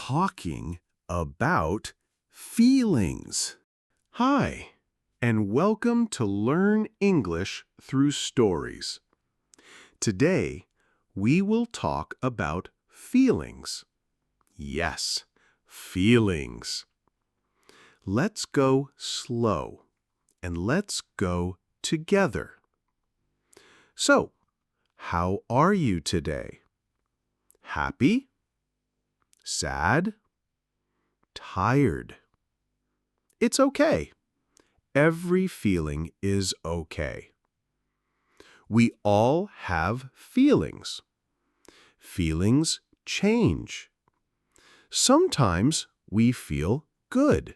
talking about feelings. Hi, and welcome to Learn English Through Stories. Today, we will talk about feelings. Yes, feelings. Let's go slow, and let's go together. So, how are you today? Happy? Sad? Tired? It's okay. Every feeling is okay. We all have feelings. Feelings change. Sometimes we feel good.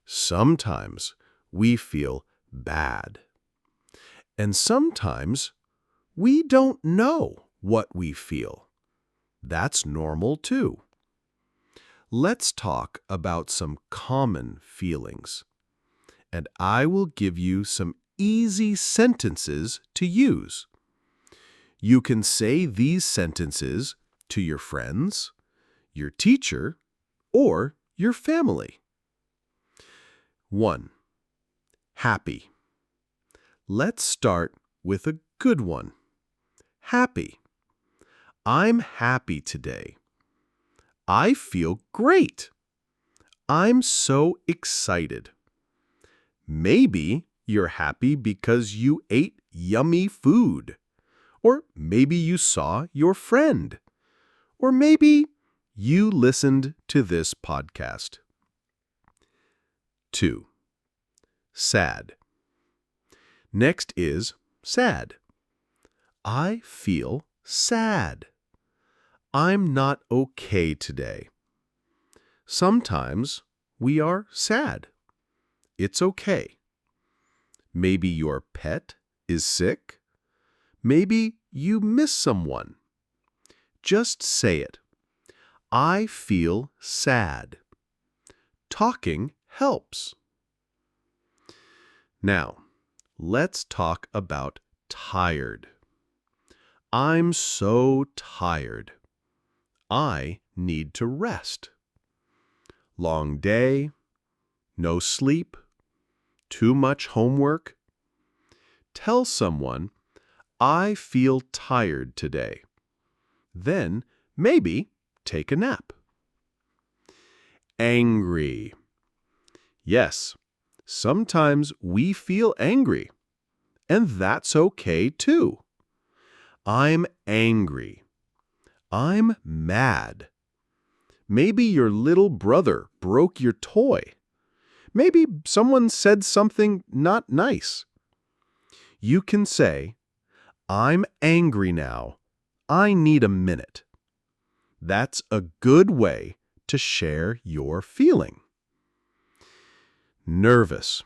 Sometimes we feel bad. And sometimes we don't know what we feel. That's normal too. Let's talk about some common feelings. And I will give you some easy sentences to use. You can say these sentences to your friends, your teacher, or your family. 1. Happy. Let's start with a good one. Happy. I'm happy today. I feel great. I'm so excited. Maybe you're happy because you ate yummy food. Or maybe you saw your friend. Or maybe you listened to this podcast. 2. Sad. Next is sad. I feel sad. I'm not okay today. Sometimes we are sad. It's okay. Maybe your pet is sick. Maybe you miss someone. Just say it. I feel sad. Talking helps. Now, let's talk about tired. I'm so tired. I need to rest. Long day, no sleep, too much homework. Tell someone, I feel tired today. Then maybe take a nap. Angry. Yes, sometimes we feel angry, and that's okay too. I'm angry. I'm mad. Maybe your little brother broke your toy. Maybe someone said something not nice. You can say, I'm angry now. I need a minute. That's a good way to share your feeling. Nervous.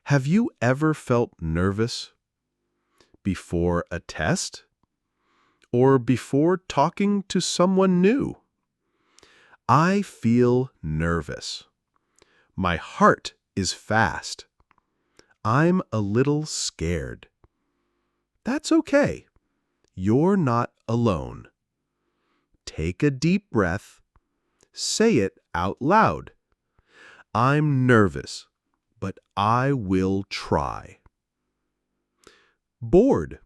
Have you ever felt nervous? Before a test? Or before talking to someone new? I feel nervous. My heart is fast. I'm a little scared. That's okay. You're not alone. Take a deep breath. Say it out loud. I'm nervous, but I will try. Bored.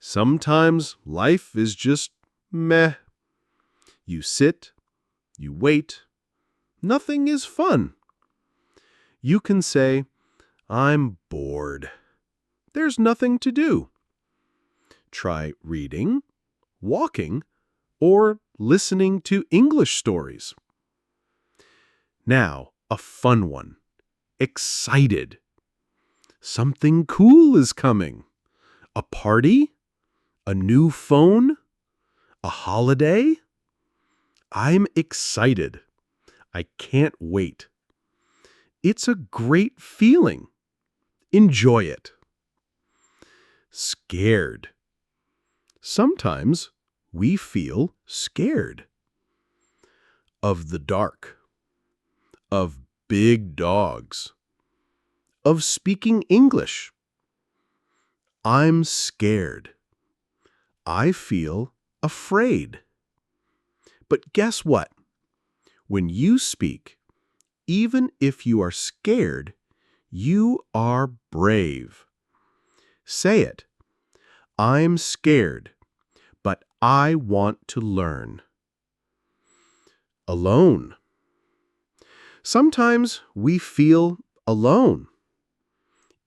Sometimes life is just meh. You sit, you wait. Nothing is fun. You can say, I'm bored. There's nothing to do. Try reading, walking, or listening to English stories. Now, a fun one. Excited. Something cool is coming. A party? A new phone? A holiday? I'm excited. I can't wait. It's a great feeling. Enjoy it. Scared. Sometimes we feel scared. Of the dark. Of big dogs. Of speaking English. I'm scared. I feel afraid. But guess what? When you speak, even if you are scared, you are brave. Say it. I'm scared, but I want to learn. Alone. Sometimes we feel alone,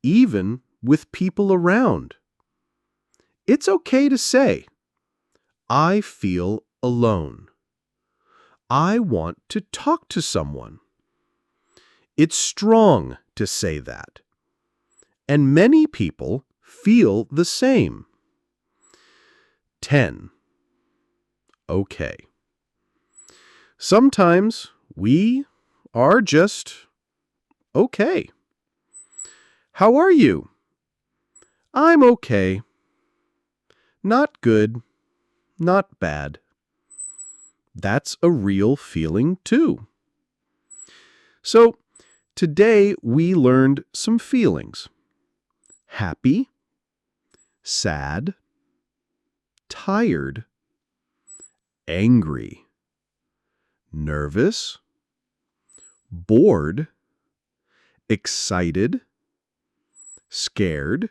even with people around. It's okay to say, I feel alone. I want to talk to someone. It's strong to say that. And many people feel the same. 10. Okay. Sometimes we are just okay. How are you? I'm okay. Not good. Not bad. That's a real feeling too. So, today we learned some feelings. Happy, sad, tired, angry, nervous, bored, excited, scared,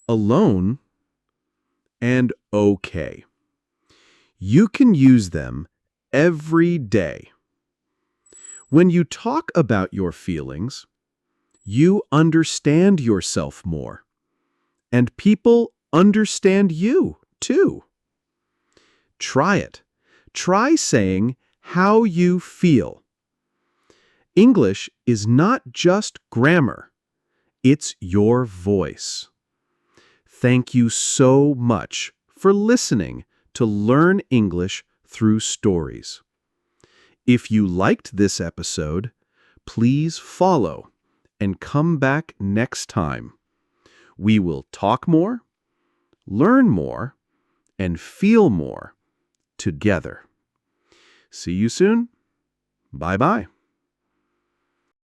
alone, and okay. You can use them every day. When you talk about your feelings, you understand yourself more, and people understand you too. Try it. Try saying how you feel. English is not just grammar. It's your voice. Thank you so much for listening to Learn English Through Stories. If you liked this episode, please follow and come back next time. We will talk more, learn more, and feel more together. See you soon. Bye-bye.